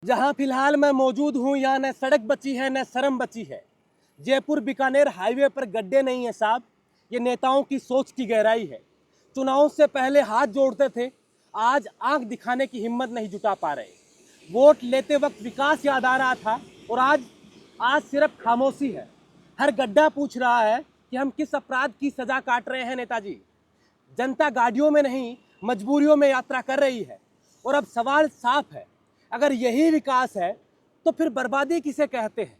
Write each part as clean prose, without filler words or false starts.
जहां फिलहाल मैं मौजूद हूं, यहाँ न सड़क बची है न शर्म बची है। जयपुर बीकानेर हाईवे पर गड्ढे नहीं है साहब, ये नेताओं की सोच की गहराई है। चुनाव से पहले हाथ जोड़ते थे, आज आंख दिखाने की हिम्मत नहीं जुटा पा रहे। वोट लेते वक्त विकास याद आ रहा था और आज सिर्फ खामोशी है। हर गड्ढा पूछ रहा है कि हम किस अपराध की सजा काट रहे हैं नेताजी। जनता गाड़ियों में नहीं, मजबूरियों में यात्रा कर रही है। और अब सवाल साफ है, अगर यही विकास है तो फिर बर्बादी किसे कहते हैं?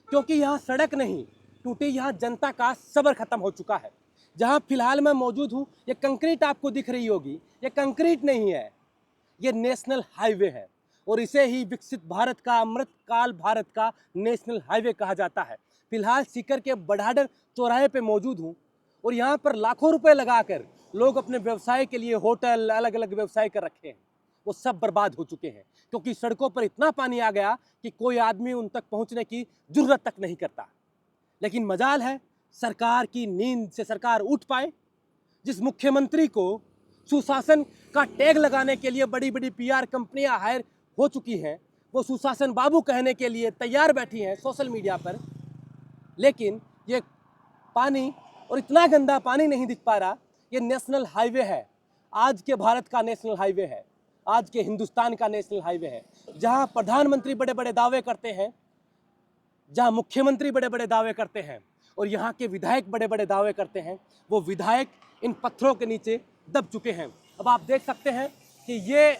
क्योंकि यहाँ सड़क नहीं टूटी, यहाँ जनता का सब्र खत्म हो चुका है। जहाँ फिलहाल मैं मौजूद हूँ, ये कंक्रीट आपको दिख रही होगी, ये कंक्रीट नहीं है, ये नेशनल हाईवे है। और इसे ही विकसित भारत का, अमृत काल भारत का नेशनल हाईवे कहा जाता है। फिलहाल सीकर के बढ़ाडर चौराहे पे मौजूद हूँ और यहाँ पर लाखों रुपए लगाकर लोग अपने व्यवसाय के लिए होटल, अलग अलग व्यवसाय कर रखे हैं, वो सब बर्बाद हो चुके हैं। क्योंकि सड़कों पर इतना पानी आ गया कि कोई आदमी उन तक पहुंचने की जरूरत तक नहीं करता। लेकिन मजाल है सरकार की नींद से सरकार उठ पाए। जिस मुख्यमंत्री को सुशासन का टैग लगाने के लिए बड़ी बड़ी पीआर कंपनियां हायर हो चुकी हैं, वो सुशासन बाबू कहने के लिए तैयार बैठी हैं सोशल मीडिया पर। लेकिन ये पानी, और इतना गंदा पानी नहीं दिख पा रहा। ये नेशनल हाईवे है, आज के भारत का नेशनल हाईवे है, आज के हिंदुस्तान का नेशनल हाईवे है। जहां प्रधानमंत्री बड़े बड़े दावे करते हैं, जहां मुख्यमंत्री बड़े बड़े दावे करते हैं और यहाँ के विधायक बड़े बड़े दावे करते हैं, वो विधायक इन पत्थरों के नीचे दब चुके हैं। अब आप देख सकते हैं कि ये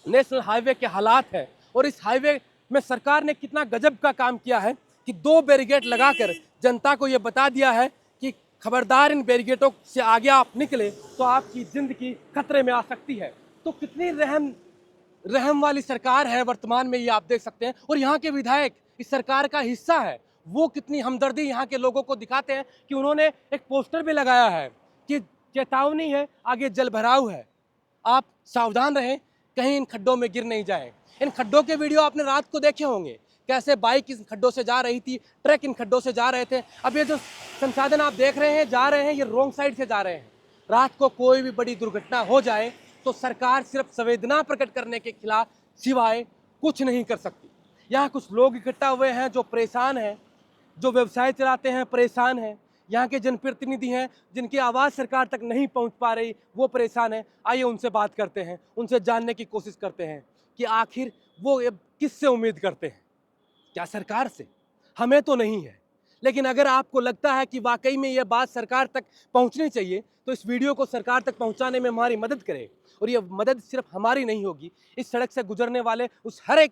नेशनल हाईवे के हालात है। और इस हाईवे में सरकार ने कितना गजब का काम किया है कि 2 बैरिकेड लगाकर जनता को ये बता दिया है कि खबरदार, इन बैरिकेडों से आगे आप निकले तो आपकी जिंदगी खतरे में आ सकती है। तो कितनी रहम वाली सरकार है वर्तमान में, ये आप देख सकते हैं। और यहाँ के विधायक इस सरकार का हिस्सा है, वो कितनी हमदर्दी यहाँ के लोगों को दिखाते हैं कि उन्होंने एक पोस्टर भी लगाया है कि चेतावनी है, आगे जल भराव है, आप सावधान रहें, कहीं इन खड्डों में गिर नहीं जाए। इन खड्डों के वीडियो आपने रात को देखे होंगे, कैसे बाइक इन खड्डों से जा रही थी, ट्रक इन खड्डों से जा रहे थे। अब ये जो संसाधन आप देख रहे हैं जा रहे हैं, ये रॉन्ग साइड से जा रहे हैं। रात को कोई भी बड़ी दुर्घटना हो जाए तो सरकार सिर्फ संवेदना प्रकट करने के खिलाफ सिवाय कुछ नहीं कर सकती। यहाँ कुछ लोग इकट्ठा हुए हैं जो परेशान हैं, जो व्यवसाय चलाते हैं परेशान हैं। यहाँ के जनप्रतिनिधि हैं जिनकी आवाज़ सरकार तक नहीं पहुँच पा रही, वो परेशान हैं। आइए उनसे बात करते हैं, उनसे जानने की कोशिश करते हैं कि आखिर वो किससे उम्मीद करते हैं। क्या सरकार से? हमें तो नहीं है, लेकिन अगर आपको लगता है कि वाकई में ये बात सरकार तक पहुंचनी चाहिए तो इस वीडियो को सरकार तक पहुंचाने में हमारी मदद करें। और ये मदद सिर्फ हमारी नहीं होगी, इस सड़क से गुजरने वाले उस हर एक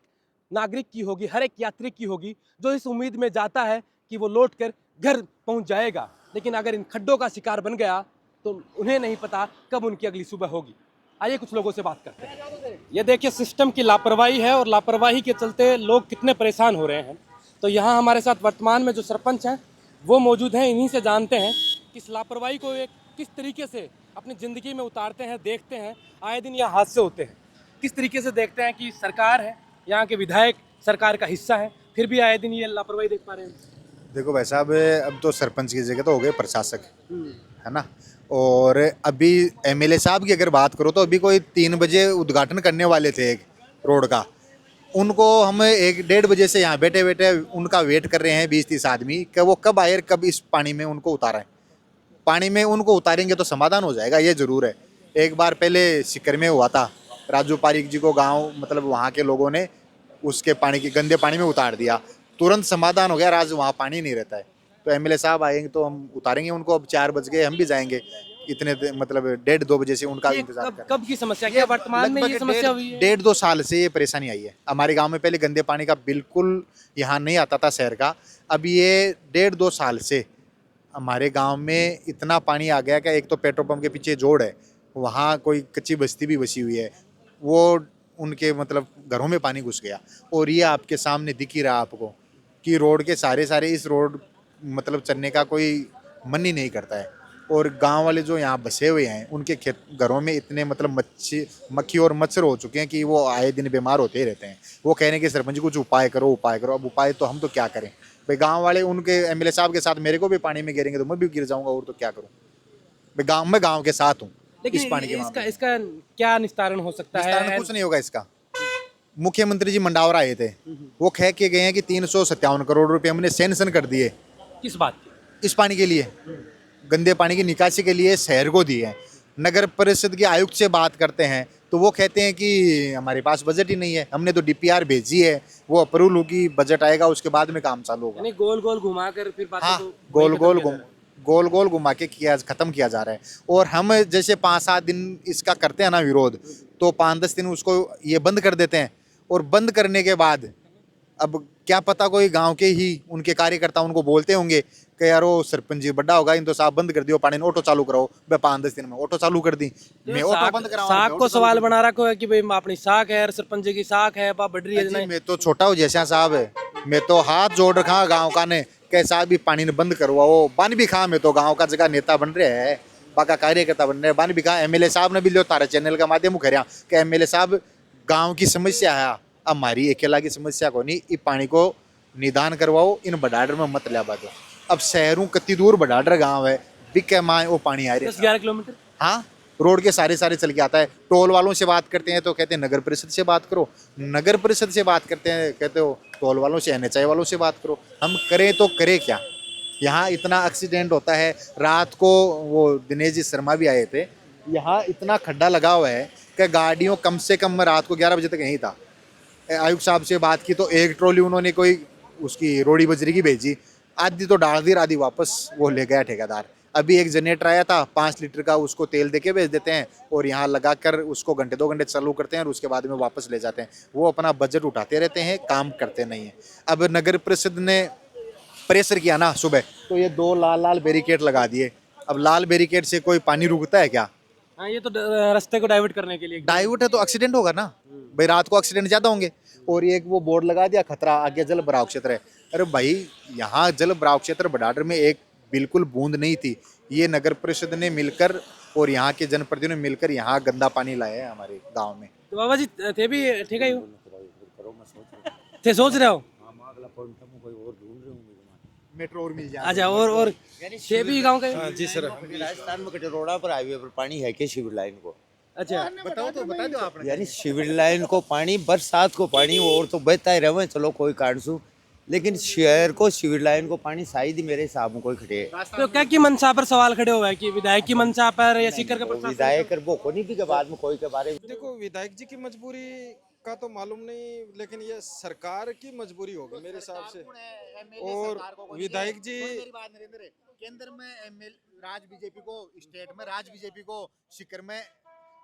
नागरिक की होगी, हर एक यात्री की होगी, जो इस उम्मीद में जाता है कि वो लौट कर घर पहुंच जाएगा। लेकिन अगर इन खड्डों का शिकार बन गया तो उन्हें नहीं पता कब उनकी अगली सुबह होगी। आइए कुछ लोगों से बात करते हैं। ये देखिए, सिस्टम की लापरवाही है और लापरवाही के चलते लोग कितने परेशान हो रहे हैं। तो यहाँ हमारे साथ वर्तमान में जो सरपंच हैं वो मौजूद हैं, इन्हीं से जानते हैं कि इस लापरवाही को एक किस तरीके से अपनी ज़िंदगी में उतारते हैं, देखते हैं। आए दिन यहाँ हादसे होते हैं, किस तरीके से देखते हैं कि सरकार है, यहाँ के विधायक सरकार का हिस्सा है, फिर भी आए दिन ये लापरवाही देख पा रहे हैं। देखो भाई साहब, अब तो सरपंच की जगह तो हो गए प्रशासक, है ना। और अभी एमएलए साहब की अगर बात करो तो अभी कोई 3 बजे उद्घाटन करने वाले थे एक रोड का। उनको हम 1-1:30 बजे से यहाँ बैठे बैठे उनका वेट कर रहे हैं 20-30 आदमी कि वो कब आए, कब इस पानी में उनको उतारें। पानी में उनको उतारेंगे तो समाधान हो जाएगा, ये ज़रूर है। एक बार पहले सिक्कर में हुआ था, राजू पारिक जी को गाँव मतलब वहाँ के लोगों ने उसके पानी की गंदे पानी में उतार दिया, तुरंत समाधान हो गया, आज वहाँ पानी नहीं रहता है। तो एमएलए साहब आएंगे तो हम उतारेंगे उनको। अब 4 बज गए, हम भी जाएंगे। इतने मतलब 1:30-2 बजे से उनका इंतजार कर रहे हैं। कब की समस्या, क्या वर्तमान में ये समस्या हुई है? 1.5-2 साल से ये परेशानी आई है हमारे गांव में। पहले गंदे पानी का बिल्कुल यहाँ नहीं आता था शहर का, अब ये 1.5-2 साल से हमारे गांव में इतना पानी आ गया कि एक तो पेट्रोल पंप के पीछे जोड़ है, वहाँ कोई कच्ची बस्ती भी बसी हुई है, वो उनके मतलब घरों में पानी घुस गया। और ये आपके सामने दिख ही रहा आपको कि रोड के सारे इस रोड मतलब चलने का कोई मन ही नहीं करता है। और गांव वाले जो यहाँ बसे हुए हैं उनके घरों में इतने मतलब मक्खी और मच्छर हो चुके हैं कि वो आए दिन बीमार होते ही रहते हैं। वो कहने के सरपंच कुछ उपाय करो, उपाय करो। अब उपाय तो हम तो क्या करें भाई, गांव वाले उनके एमएलए साहब के साथ मेरे को भी पानी में गिरेंगे तो मैं भी गिर जाऊंगा, और तो क्या करूं भाई। मैं गाँव के साथ हूँ। लेकिन इस पानी के इसका क्या निस्तारण हो सकता है? कुछ नहीं होगा इसका। मुख्यमंत्री जी मंडावरा आए थे, वो कह के गए हैं कि 357 करोड़ रुपए हमने सैंक्शन कर दिए किस बात की? इस पानी के लिए, गंदे पानी की निकासी के लिए शहर को दिए हैं। नगर परिषद के आयुक्त से बात करते हैं तो वो कहते हैं कि हमारे पास बजट ही नहीं है, हमने तो डीपीआर भेजी है, वो अप्रूवल होगी, बजट आएगा, उसके बाद में काम चालू होगा। यानी गोल गोल घुमाकर फिर बातों हाँ, को गोल वहीं खत्म गोल किया जा घुम रहा है। गोल गोल घुमा के खत्म किया जा रहा है। और हम जैसे 5-7 दिन इसका करते हैं ना विरोध, तो 5-10 दिन उसको ये बंद कर देते हैं, और बंद करने के बाद अब क्या पता कोई गांव के ही उनके कार्यकर्ता उनको बोलते होंगे कि यार वो सरपंच जी बड़ा होगा, इन तो साहब बंद कर दियो पानी, ऑटो चालू कराओ। मैं 5-10 दिन में ऑटो चालू कर दी, मैं ऑटो बंद कराऊं, साख को सवाल बना रखा है कि भाई अपनी साख है, सरपंच जी की साख है, पा बढ़ रही है। जी, मैं तो छोटा हूँ जैसा साहब है, मैं तो हाथ जोड़ रखा गांव का ने कि साहब भी पानी ने बंद करवाओ। बन भी खा, मैं तो गांव का जगह नेता बन रहे है, बाका कार्यकर्ता बन रहे हैं, बन भी खा। एमएलए साहब ने भी लियो तारा चैनल का माध्यम कह रहा कि एमएलए साहब गांव की समस्या है, हमारी अकेला की समस्या को नहीं, ये पानी को निदान करवाओ, इन बडाडर में मत लिया दो। अब शहरों कति दूर बडाडर गांव है, बिके माए वो पानी आ रही है 10-11 किलोमीटर। हाँ, रोड के सारे सारे चल के आता है। टोल वालों से बात करते हैं तो कहते हैं नगर परिषद से बात करो, नगर परिषद से बात करते हैं कहते हो टोल वालों से, एनएचआई वालों से बात करो। हम करें तो करें क्या? यहाँ इतना एक्सीडेंट होता है। रात को वो दिनेश जी शर्मा भी आए थे, यहाँ इतना खड्डा लगा हुआ है कि गाड़ियों कम से कम रात को 11 बजे तक यहीं था। आयुक्त साहब से बात की तो एक ट्रॉली उन्होंने कोई उसकी रोड़ी बजरी की भेजी, आधी तो डाल दी, आधी वापस वो ले गया ठेकेदार। अभी एक जनरेटर आया था 5 लीटर का, उसको तेल देके भेज देते हैं और यहाँ लगा कर उसको घंटे 2 घंटे चालू करते हैं और उसके बाद में वापस ले जाते हैं। वो अपना बजट उठाते रहते हैं, काम करते नहीं है। अब नगर परिषद ने प्रेशर किया ना सुबह, तो ये 2 लाल लाल बैरिकेड लगा दिए। अब लाल बैरिकेड से कोई पानी रुकता है क्या? हाँ, ये तो रास्ते को डाइवर्ट करने के लिए डाइवर्ट है तो एक्सीडेंट होगा ना भाई, रात को एक्सीडेंट ज्यादा होंगे। और ये एक वो बोर्ड लगा दिया, खतरा आगे जल भराव क्षेत्र है। अरे भाई, यहाँ जल भराव क्षेत्र बडाडर में एक बिल्कुल बूंद नहीं थी। ये नगर परिषद ने मिलकर और यहाँ के जनप्रतिनिधियों ने मिलकर यहाँ गंदा पानी लाया है हमारे गांव में। तो बाबा जी थे भी ठीक है, थे सोच रहे हो मेट्रो और मिल जाए। अच्छा, और थे भी गाँव का? जी सर। राजस्थान में कटरोड़ा पर हाईवे पर पानी है क्या सिविल लाइन को? अच्छा, बताओ तो बता दो आपने। यानी सिविल लाइन को पानी, बरसात को पानी और तो बहता ही रहे, चलो कोई कारण सु, लेकिन शहर को सिविल लाइन को पानी शायद ही मेरे हिसाब में कोई खड़े। तो क्या की मंशा पर सवाल खड़े हुए हैं कि विधायक की मंशा पर या सीकर का प्रशासन? विधायक वो को नहीं भी के बाद में कोई के बारे में देखो, विधायक जी की मजबूरी का तो मालूम नहीं, लेकिन ये सरकार की मजबूरी होगी मेरे हिसाब से। और विधायक जी केंद्र में राज बीजेपी को, स्टेट में राज बीजेपी को, शिखर में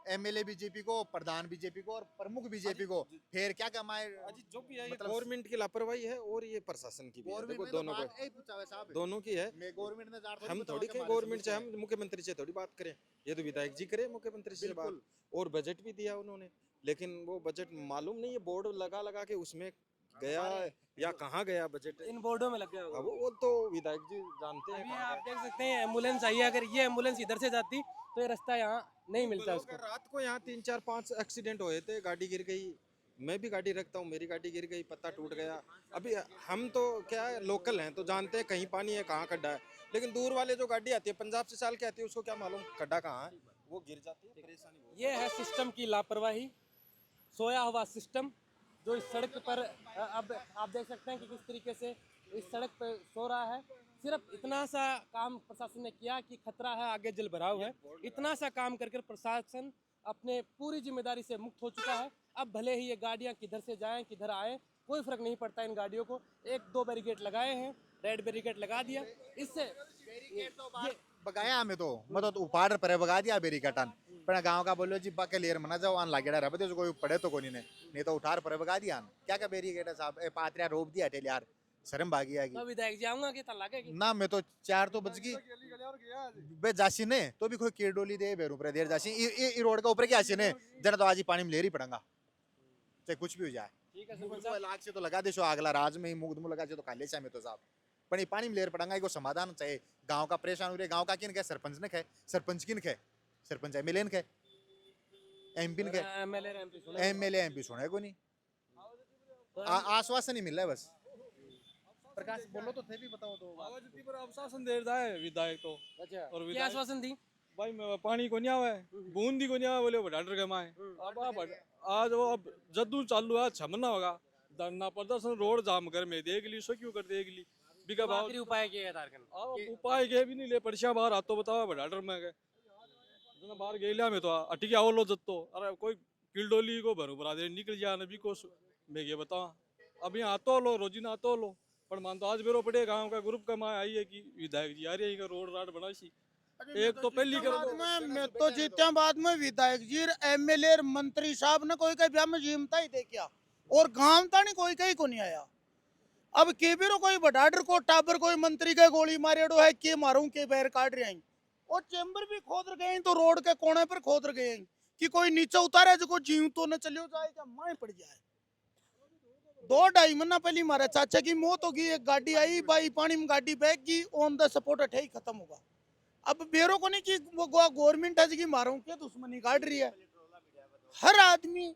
एमएलए बीजेपी को, प्रधान बीजेपी को और प्रमुख बीजेपी को, फिर क्या कमाए? जो भी है, मतलब गवर्नमेंट की लापरवाही है और ये प्रशासन की भी है। देखो दोनों की है। हम थोड़ी कहें गवर्नमेंट से, हम मुख्यमंत्री से थोड़ी बात करें, ये तो विधायक जी करे मुख्यमंत्री से बात। और बजट भी दिया उन्होंने, लेकिन वो बजट मालूम नहीं, ये बोर्ड लगा लगा के उसमें गया या कहाँ गया बजट, इन बोर्डों में लग गया होगा। अब वो तो विधायक जी जानते हैं। अभी आप देख सकते हैं एम्बुलेंस आई है, अगर ये एम्बुलेंस इधर से जाती तो ये रास्ता यहाँ नहीं मिलता उसको। रात को यहाँ 3-4-5 एक्सीडेंट हुए थे, गाड़ी गिर गई। मैं भी गाड़ी रखता हूँ, मेरी गाड़ी गिर गई, पत्ता टूट गया। अभी हम तो क्या है, लोकल हैं तो जानते हैं कहीं पानी है, कहाँ खड्डा है। लेकिन दूर वाले जो गाड़ी आती है, पंजाब से साल के आती है, उसको क्या मालूम खड्डा कहाँ है, वो गिर जाती है, परेशानी होती ये है सिस्टम की लापरवाही, सोया हुआ सिस्टम जो इस सड़क पर अब आप देख सकते हैं कि किस तरीके से इस सड़क पर सो रहा है। सिर्फ इतना सा काम प्रशासन ने किया कि खतरा है, आगे जल भराव है, इतना सा काम करके प्रशासन अपने पूरी जिम्मेदारी से मुक्त हो चुका है। अब भले ही ये गाड़ियाँ किधर से जाएं किधर आएँ, कोई फर्क नहीं पड़ता इन गाड़ियों को। 1-2 बैरिकेड लगाए हैं, रेड बैरिकेड लगा दिया, इससे बगाया हमें तो मतलब तो उपाड़ पर बगा दिया बेरिकटन पर गांव का बोलो जी बाके लेर मना जाओ आन लागेड़ा रबे तो कोई पड़े तो कोनी ने नहीं तो उठार पर बगा दिया क्या का बेरिकेट साहब ए पात्रिया रोप दिया टेल यार शर्म भागी आगी तो विधायक जी आऊंगा कि तला के ना मैं तो 4 तो बज गई बे जासी ने तो भी कोई केडोली दे बेरू पर देर जासी ई रोड का ऊपर क्या आसी ने जरा तो आज ही पानी में लेरी पड़ेगा चाहे कुछ भी हो जाए। ठीक है सरपंच साहब। लाख से तो लगा देशो अगला राज में ही मुग्ध में लगा दे तो काले से में तो साहब पण पानी में लेर पड़ेगा इसको समाधान चाहिए। गांव का परेशान हो रहे गांव का किन कहे सरपंच ने कहे सरपंच किन कहे सरपंच एमएलए ने कहे एमपी ने कहे एमएलए एमपी सुने को नहीं आश्वासन नहीं मिल रहा है बस। प्रकाश बोलो तो थे भी बताओ तो आवाज पर आश्वासन दे रहा है विधायक तो। अच्छा, और क्या विधायक आश्वासन दी? भाई पानी को नहीं आवे, बूंदी को नहीं आवे बोले डॉक्टर के माए। अब आज वो अब जद्दू चालू है, 6 महीना होगा धरना प्रदर्शन रोड जाम कर में देख ली, सो क्यों कर देख ली बिका तो भाव आखिरी उपाय किया है तारकन अब उपाय के भी नहीं ले पड़िया बाहर आ तो बताओ बड़ा डर में गए जना बाहर गेलिया में तो अटकी आओ लो जत्तो अरे कोई किलडोली को भरू बरा दे निकल जा नबी को मैं ये बताओ अभी आतो लो रोजी ना आतो लो पर मान तो आज बेरो पड़े गांव का ग्रुप का माँ आई है कि विधायक जी आ रही है रोड राड बना सी एक तो पहली कर दो मैं तो जीत्या बाद में विधायक जी एमएलए मंत्री साहब ने कोई का ब्याह में जीमता ही दे क्या और गांव तानी कोई कहीं को नहीं आया। अब के बेरो कोई बडाडर को टाबर कोई मंत्री का गोली मारेडो है के मारूं के बैर काट रहे हैं और चेंबर भी खोद गए तो रोड के कोने पर खोद गए हैं कि कोई नीचे उतारे जो जीव तो न चलियो जाएगा माए पड़ जाए। 2-2.5 महीना पहले हमारे चाचा की मौत होगी, एक गाड़ी आई बाई पानी में गाड़ी बैग गई ऑन द स्पॉट अठे ही खत्म होगा। अब बेरो को नहीं कि वो गवर्नमेंट है कि मारूं के दुश्मनी काट रही है। हर आदमी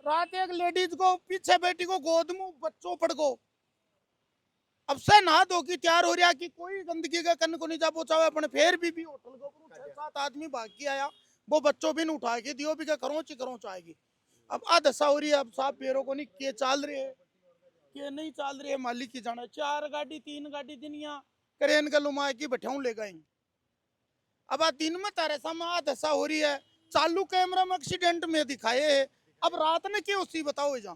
रात एक लेडीज को पीछे बेटी को गोद में बच्चों पड़ गो अब से नहा धो की तैयार हो रहा कि कोई गंदगी का कन्न को नहीं जा पहुंचावे अपने फिर भी होटल को 6-7 आदमी भाग के आया वो बच्चों भी नहीं उठा के दियो भी करो चाहेगी। अब दशा हो रही है। अब साहब पेरों को नहीं के चाल रहे है के नहीं चाल रहे है मालिक की जाना। 4 गाड़ी 3 गाड़ी दुनिया करेन का लुमा की बैठाऊं ले गए। अब दिन में तारे सामने दशा हो रही है चालू कैमरा में एक्सीडेंट में दिखाए है। अब रात ने क्यों उसी बताओ जा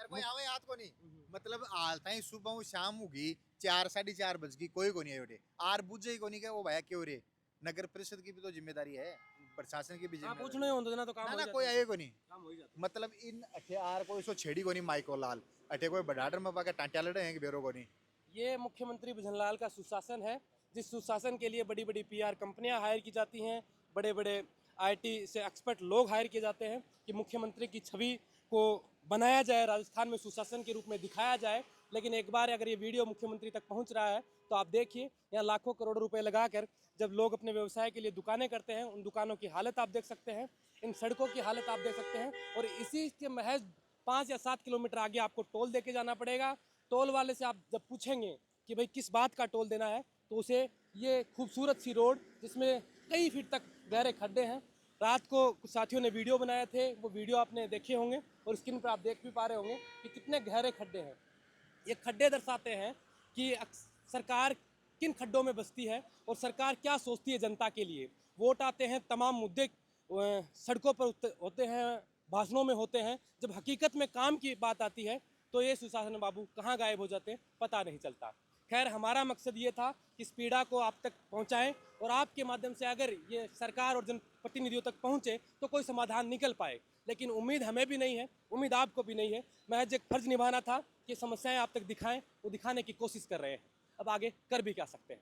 कोई आवे याद को नहीं मतलब आलता ही सुबह शाम होगी 4-4:30 बज गई कोई को नहीं आए आर बुझे को नहीं क्या वो भाया क्यों रे नगर परिषद की भी तो जिम्मेदारी है प्रशासन की भी जिम्मेदारी पूछने होते ना तो काम हो ना जाता कोई है। आए को नहीं काम हो ही जाता मतलब इन अठे आर कोई सो छेड़ी को नहीं माइको लाल अठे कोई बडाडर में पाके टांटिया लड़े हैं कि बेरो को नहीं। है। ये मुख्यमंत्री भजनलाल का सुशासन है जिस सुशासन के लिए बड़ी बड़ी पीआर कंपनियां हायर की जाती हैं, बड़े बड़े आईटी से एक्सपर्ट लोग हायर किए जाते हैं कि मुख्यमंत्री की छवि को बनाया जाए, राजस्थान में सुशासन के रूप में दिखाया जाए। लेकिन एक बार अगर ये वीडियो मुख्यमंत्री तक पहुंच रहा है तो आप देखिए यहाँ लाखों करोड़ रुपए लगाकर जब लोग अपने व्यवसाय के लिए दुकानें करते हैं उन दुकानों की हालत आप देख सकते हैं, इन सड़कों की हालत आप देख सकते हैं। और इसी के महज 5 या 7 किलोमीटर आगे आपको टोल दे के जाना पड़ेगा। टोल वाले से आप जब पूछेंगे कि भाई किस बात का टोल देना है तो उसे ये खूबसूरत सी रोड जिसमें कई फीट तक गहरे खड्डे हैं, रात को कुछ साथियों ने वीडियो बनाए थे, वो वीडियो आपने देखे होंगे और स्क्रीन पर आप देख भी पा रहे होंगे कि कितने गहरे खड्डे हैं। ये खड्डे दर्शाते हैं कि सरकार किन खड्डों में बसती है और सरकार क्या सोचती है जनता के लिए। वोट आते हैं, तमाम मुद्दे सड़कों पर होते हैं, भाषणों में होते हैं, जब हकीकत में काम की बात आती है तो ये सुशासन बाबू कहाँ गायब हो जाते हैं पता नहीं चलता। खैर हमारा मकसद ये था कि इस पीड़ा को आप तक पहुंचाएं और आपके माध्यम से अगर ये सरकार और जनप्रतिनिधियों तक पहुंचे तो कोई समाधान निकल पाए। लेकिन उम्मीद हमें भी नहीं है, उम्मीद आपको भी नहीं है। महज एक फर्ज निभाना था कि समस्याएं आप तक दिखाएं, वो दिखाने की कोशिश कर रहे हैं। अब आगे कर भी क्या सकते हैं।